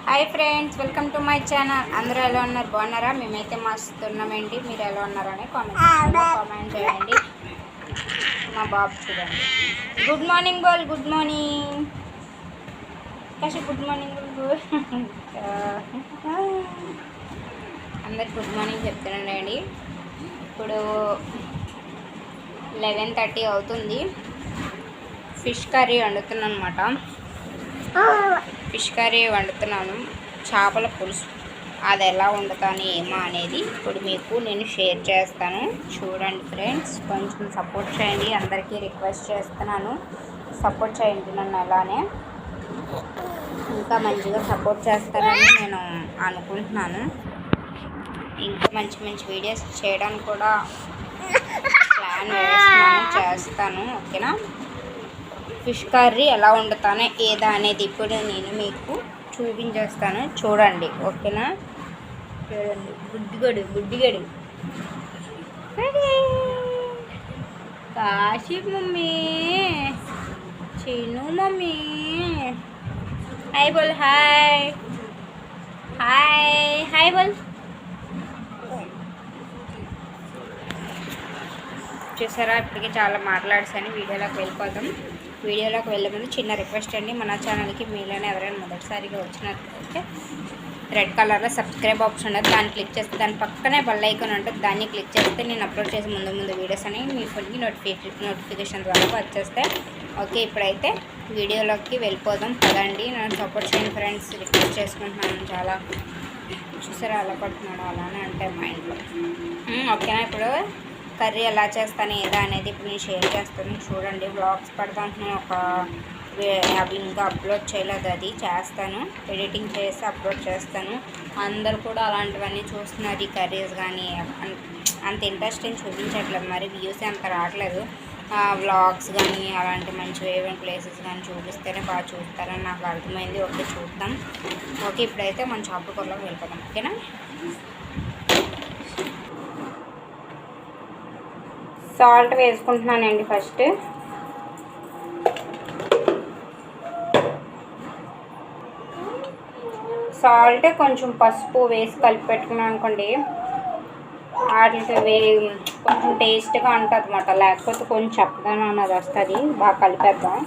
Hi friends, welcome to my channel. అందరూ ఎలా ఉన్నారు? బాగున్నారా? మేమైతే మస్తున్నామేంటి, మీరు ఎలా ఉన్నారని కామెంట్ చేయండి. మా బాబు చూడండి. గుడ్ మార్నింగ్ బోల్, good morning Kashi, good morning బోల్. అందరికి గుడ్ మార్నింగ్ చెప్తున్నానండి. ఇప్పుడు 11:30 అవుతుంది. ఫిష్ కర్రీ వండుతున్నాను అనమాట. ఫిష్ కర్రీ వండుతున్నాను, చేపల పులుసు. అది ఎలా వండుతాను ఏమో అనేది ఇప్పుడు మీకు నేను షేర్ చేస్తాను. చూడండి ఫ్రెండ్స్, కొంచెం సపోర్ట్ చేయండి. అందరికీ రిక్వెస్ట్ చేస్తున్నాను, సపోర్ట్ చేయండి నన్ను. అలానే ఇంకా మంచిగా సపోర్ట్ చేస్తారని నేను అనుకుంటున్నాను. ఇంకా మంచి మంచి వీడియోస్ చేయడానికి కూడా ప్లాన్ చేస్తాను. ఓకేనా? ఫిష్ కర్రీ ఎలా వండుతానో ఏదా అనేది ఇప్పుడు నేను మీకు చూపించేస్తాను. చూడండి, ఓకేనా? చూడండి, బుడ్డిగడు Kashi mummy, Chinnu mummy. Hi బోల్, హాయ్ హాయ్ హాయ్ బోల్. చూసారా, ఇప్పటికే చాలా మాట్లాడేసాను. వీడియోలోకి వెళ్ళిపోతాం. వీడియోలోకి వెళ్ళే ముందు చిన్న రిక్వెస్ట్ అండి, మన ఛానల్కి మీలోనే ఎవరైనా మొదటిసారిగా వచ్చినట్లయితే రెడ్ కలర్లో సబ్స్క్రైబ్ ఆప్షన్ ఉంటుంది, దాన్ని క్లిక్ చేస్తే దాని పక్కనే బెల్ ఐకాన్ ఉంటుంది, దాన్ని క్లిక్ చేస్తే నేను అప్లోడ్ చేసే ముందు వీడియోస్ అని మీ ఫోన్కి నోటిఫికేషన్ ద్వారా వచ్చేస్తాయి. ఓకే, ఇప్పుడైతే వీడియోలోకి వెళ్ళిపోదాం పదండి. నన్ను సపోర్ట్ చేయండి ఫ్రెండ్స్, రిక్వెస్ట్ చేసుకుంటున్నాను. చాలా చూసారా అలా పడుతున్నాడు, అలానే అంటే మా ఇంట్లో. ఓకేనా? ఇప్పుడు కర్రీ ఎలా చేస్తాను ఏదా అనేది ఇప్పుడు నేను షేర్ చేస్తాను. చూడండి, వ్లాగ్స్ పెడతాను. అవి ఇంకా అప్లోడ్ చేయలేదు, అది చేస్తాను. ఎడిటింగ్ చేసి అప్లోడ్ చేస్తాను. అందరు కూడా అలాంటివన్నీ చూస్తున్నారు. ఈ కర్రీస్ కానీ అంత ఇంట్రెస్ట్ ఏం చూపించట్లేదు, మరి వ్యూస్ అంత రావట్లేదు. వ్లాగ్స్ కానీ అలాంటి మంచి ఏమైనా ప్లేసెస్ కానీ చూపిస్తేనే బాగా చూస్తారని నాకు అర్థమైంది. ఓకే, చూద్దాం. ఓకే, ఇప్పుడైతే మన చేపల కూరలోకి వెళ్ళిపోతాం. ఓకేనా? సాల్ట్ వేసుకుంటున్నానండి. ఫస్ట్ సాల్ట్ కొంచెం పసుపు వేసి కలిపి పెట్టుకున్నాను అనుకోండి, వాటికి కొంచెం టేస్ట్గా ఉంటుంది అన్నమాట. లేకపోతే కొంచెం చప్పదనం అన్నది వస్తుంది. బాగా కలిపేద్దాం.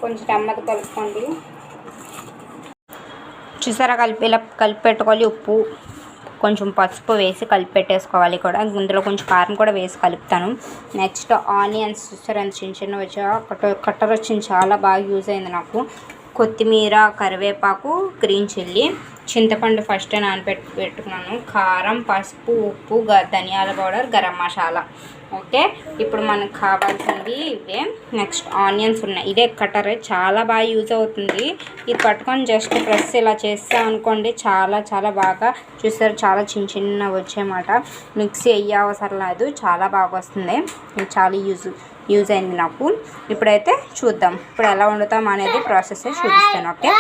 కొంచెం నెమ్మది కలుపుకోండి. చూసారా, కలిపి పెట్టుకోవాలి. ఉప్పు కొంచెం పసుపు వేసి కలిపి పెట్టేసుకోవాలి. కూడా ఇందులో కొంచెం కారం కూడా వేసి కలుపుతాను. నెక్స్ట్ ఆనియన్స్ చూసారా ఎంత చిన్న వచ్చా, కట్టర్ వచ్చింది, చాలా బాగా యూజ్ అయింది నాకు. కొత్తిమీర, కరివేపాకు, గ్రీన్ చిల్లీ, చింతపండు ఫస్ట్ పెట్టుకున్నాను. కారం, పసుపు, ఉప్పు, ధనియాల పౌడర్, గరం మసాలా. ఓకే, ఇప్పుడు మనకు కావాల్సింది ఇవే. నెక్స్ట్ ఆనియన్స్ ఉన్నాయి. ఇదే కట్టర్ చాలా బాగా యూజ్ అవుతుంది. ఇది పట్టుకొని జస్ట్ ప్రెస్ ఇలా చేస్తాం అనుకోండి, చాలా బాగా చూస్తారు. చాలా చిన్న వచ్చాయన్నమాట. మిక్సీ అయ్యే అవసరం లేదు, చాలా బాగా వస్తుంది. ఇది చాలా యూజ్ అయింది నాకు. ఇప్పుడైతే చూద్దాం ఇప్పుడు ఎలా వండుతాం అనేది ప్రాసెస్ చూపిస్తాను. ఓకే,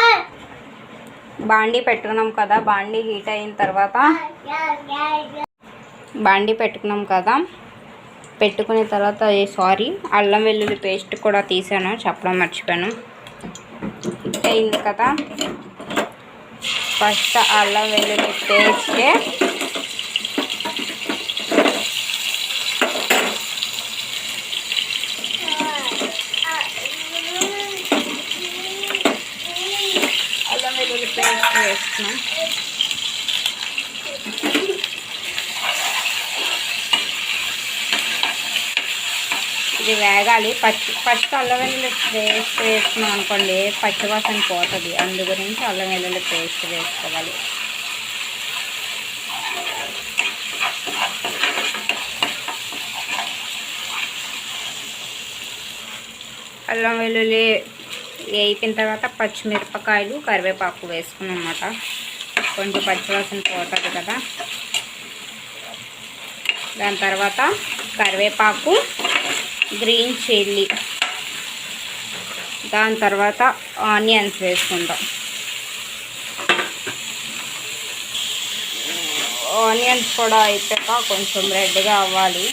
బాండీ పెట్టుకున్నాం కదా, బాండీ హీట్ అయిన తర్వాత పెట్టుకున్న తర్వాత అల్లం వెల్లుల్లి పేస్ట్ కూడా తీసాను, చెప్పడం మర్చిపోయాను. అయింది కదా, ఫస్ట్ అల్లం వెల్లుల్లి పేస్ట్ వేస్తున్నాం. ఇది వేగాలి. ఫస్ట్ అల్లం వెల్లుల్లి పేస్ట్ వేసుకున్నాం అనుకోండి, పచ్చివాసన పోతుంది. అందు గురించి అల్లం వెల్లుల్లి పేస్ట్ వేసుకోవాలి. అల్లం వెల్లుల్లి వేయిన తర్వాత పచ్చిమిరపకాయలు, కరివేపాకు వేసుకున్నాం అన్నమాట. కొంచెం పచ్చివాసన పోతుంది కదా. దాని తర్వాత కరివేపాకు, గ్రీన్ చిల్లీ, దాని తర్వాత ఆనియన్స్ వేసుకుంటాం. ఆనియన్స్ కూడా అయిపోయాక కొంచెం రెడ్గా అవ్వాలి.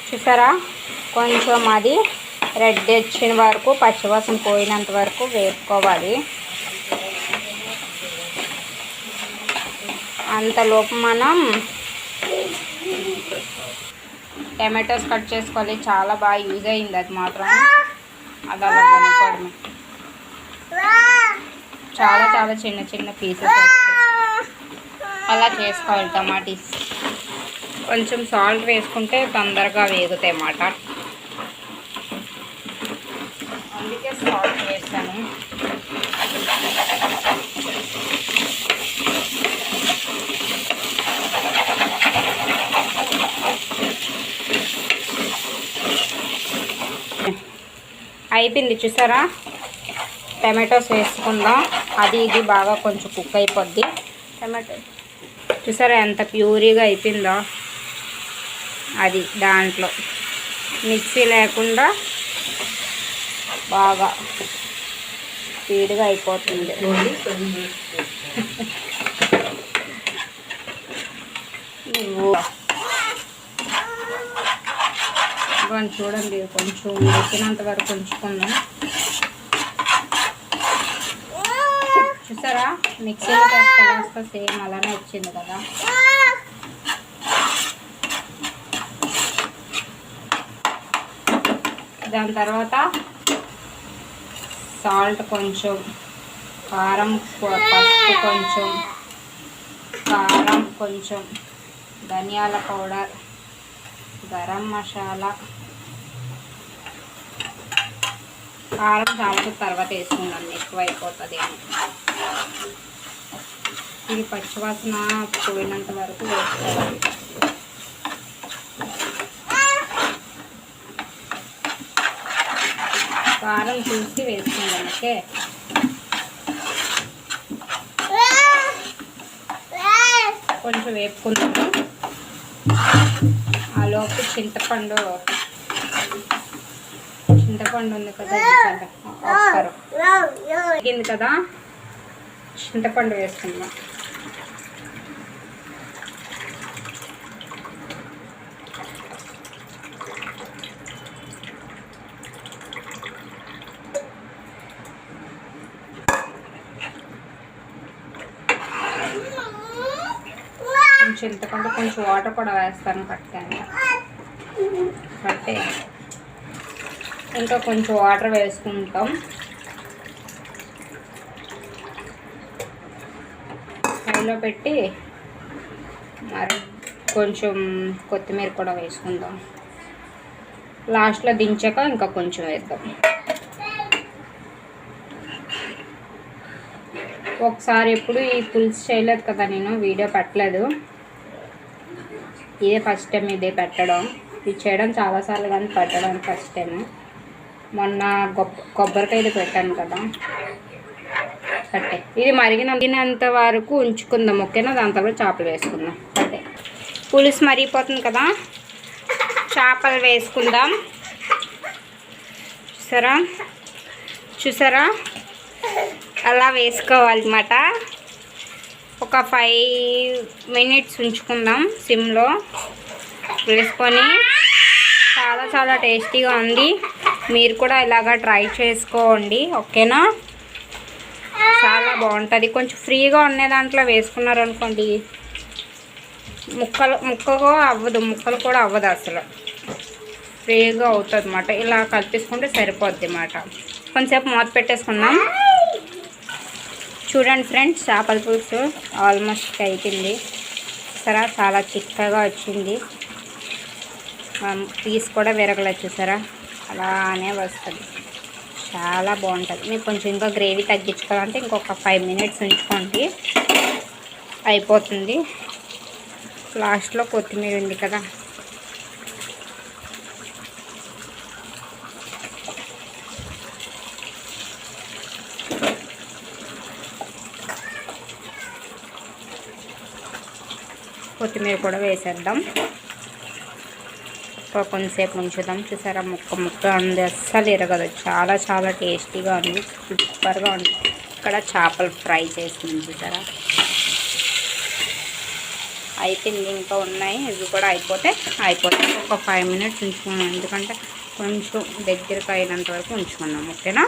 చూసారా, కొంచెం అది రెడ్ వచ్చిన వరకు, పచ్చివాసన పోయినంత వరకు వేపుకోవాలి. అంతలోపు మనం టమాటోస్ కట్ చేసుకోవాలి. చాలా బాగా యూజ్ అయింది అది మాత్రం. అది అలా కనుక్కోవడమే. చాలా చాలా చిన్న చిన్న పీసెస్ వస్తాయి. అలా చేసుకోవాలి. టమాటీస్ కొంచెం సాల్ట్ వేసుకుంటే తొందరగా వేగుతాయి అన్నమాట. అందుకే సాల్ట్ వేస్తాను. అయిపోయింది చూసారా. టమాటోస్ వేసుకుందాం. అది ఇది బాగా కొంచెం కుక్ అయిపోద్ది. టమాటో చూసారా ఎంత ప్యూరీగా అయిపోయిందో. అది దాంట్లో మిక్సీ లేకుండా బాగా స్పీడ్గా అయిపోతుంది. చూడండి, కొంచెం ఉడికినంత వరకు ఉంచుకుందాం. చూసారా, మిక్సీలో వేస్తే సేమ్ అలానే వచ్చింది కదా. దాని తర్వాత సాల్ట్ కొంచెం, కారం, పసుపు కొంచెం, కారం కొంచెం, ధనియాల పౌడర్, గరం మసాలా, కారం సాల్ట్ తర్వాత వేసుకున్నాను, ఎక్కువ అయిపోతుంది. ఇది పచ్చివాసన పోయినంత వరకు వేసుకోవాలి. కారం చూసి వేసుకుందాం. ఓకే, కొంచెం వేపుకుందాము. ఆలోపు చింతపండు ఉంది కదా, ఉడికింది కదా, చింతపండు వేసుకుందాం. చింతపండు కొంచెం వాటర్ కూడా వేస్తాను కట్టే ఇంకా కొంచెం వాటర్ వేసుకుంటాం. హైలో పెట్టి మరి కొంచెం కొత్తిమీర కూడా వేసుకుందాం. లాస్ట్లో దించాక ఇంకా కొంచెం వేద్దాం. ఒకసారి ఎప్పుడు ఈ పులుసు చేయలేదు కదా, నేను వీడియో పెట్టలేదు. ఇదే ఫస్ట్ టైం ఇదే పెట్టడం. ఇది చేయడం చాలాసార్లు కానీ పెట్టడం ఫస్ట్ టైం. మొన్న కొబ్బరికాయలు పెట్టాను కదా కట్టే. ఇది మరిగినంత వరకు ఉంచుకుందాం. ఓకేనా, దాని తర్వాత చేపలు వేసుకుందాం. కట్టే పులుసు మరిగిపోతుంది కదా, చేపలు వేసుకుందాం. చూసారా అలా వేసుకోవాలన్నమాట. ఒక 5 మినిట్స్ ఉంచుకుందాం సిమ్లో వేసుకొని. చాలా చాలా టేస్టీగా ఉంది. మీరు కూడా ఇలాగా ట్రై చేసుకోండి. ఓకేనా, చాలా బాగుంటుంది. కొంచెం ఫ్రీగా ఉండే దాంట్లో వేసుకున్నారనుకోండి, ముక్కలు కూడా అవ్వదు అసలు. ఫ్రీగా అవుతుంది అన్నమాట. ఇలా కలిపేసుకుంటే సరిపోద్ది అన్నమాట. కొంచెంసేపు మూత పెట్టేసుకుందాం. చూడండి ఫ్రెండ్స్, చేపల పులుసు ఆల్మోస్ట్ అయిపోయింది. సరే, చాలా చిక్కగా వచ్చింది. పీస్ కూడా విరగలేదు. చూసారా, అలానే వస్తుంది. చాలా బాగుంటుంది. మీకు కొంచెం ఇంకా గ్రేవీ తగ్గించుకోవాలంటే ఇంకొక 5 మినిట్స్ ఉంచుకోండి, అయిపోతుంది. లాస్ట్లో కొత్తిమీర ఉంది కదా, కొత్తిమీర కూడా వేసేద్దాం. కొంచెంసేపు ఉంచుదాం. చూసారా, ముక్క ఉంది, అస్సలు ఇరగదు. చాలా చాలా టేస్టీగా ఉంది, సూపర్గా ఉంది. ఇక్కడ చేపలు ఫ్రై చేసింది చూసారా, అయిపోయింది, ఇంకా ఉన్నాయి. ఇవి కూడా అయిపోతాయి. ఒక 5 మినిట్స్ ఉంచుకున్నాం, ఎందుకంటే కొంచెం దగ్గరకు అయినంత వరకు ఉంచుకున్నాం. ఓకేనా,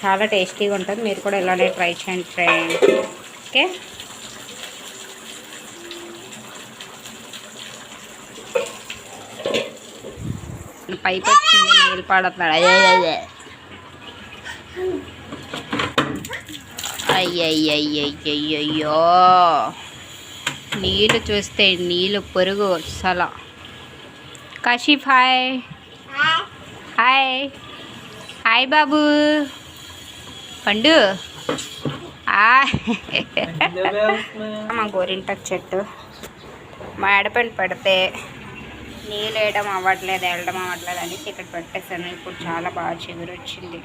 చాలా టేస్టీగా ఉంటుంది. మీరు కూడా ఇలానే ట్రై చేయండి. ఓకే, పైకి వచ్చింది, నీళ్ళు పడుతున్నాడు. అయ్యయ్యయ్యయ్యయ్యో, నీళ్ళు చూస్తే నీళ్ళు పొరుగు అసలు. కాశీఫ్ హాయ్ హాయ్ హాయ్ బాబు పండు. మా గోరింటకు చెట్టు మా ఎడపని పెడితే నీళ్ళు వెళ్ళడం అవ్వట్లేదు అని ఇక్కడ పెట్టేసాను. ఇప్పుడు చాలా బాగా చిగురు వచ్చింది,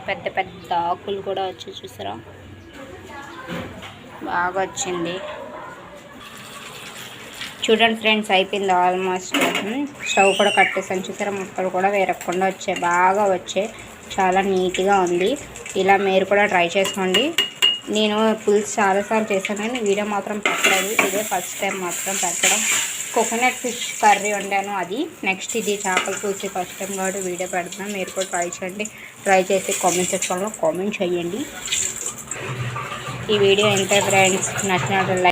పెద్ద పెద్ద ఆకులు కూడా వచ్చి చూసారా, బాగా వచ్చింది. చూడండి ఫ్రెండ్స్, అయిపోయింది ఆల్మోస్ట్. స్టవ్ కూడా కట్టేసాను, చూసారా, ముక్కలు కూడా వేరకుండా వచ్చాయి, బాగా వచ్చాయి, చాలా నీట్గా ఉంది. ఇలా మీరు కూడా ట్రై చేసుకోండి. నేను పులుసు చాలాసార్లు చేశాను కానీ వీడియో మాత్రం పెట్టలేదు, ఇదే ఫస్ట్ టైం మాత్రం పెట్టడం. కోకోనట్ ఫిష్ కర్రీ వండాను, అది నెక్స్ట్ ఇది చేపల పులుసు ఫస్ట్ టైం కాబట్టి వీడియో పెడుతున్నాను. మీరు కూడా ట్రై చేయండి, ట్రై చేసి కామెంట్ సెక్షన్లో కామెంట్ చేయండి. ఈ వీడియో ఎంత ఫ్రెండ్స్ నచ్చినట్టు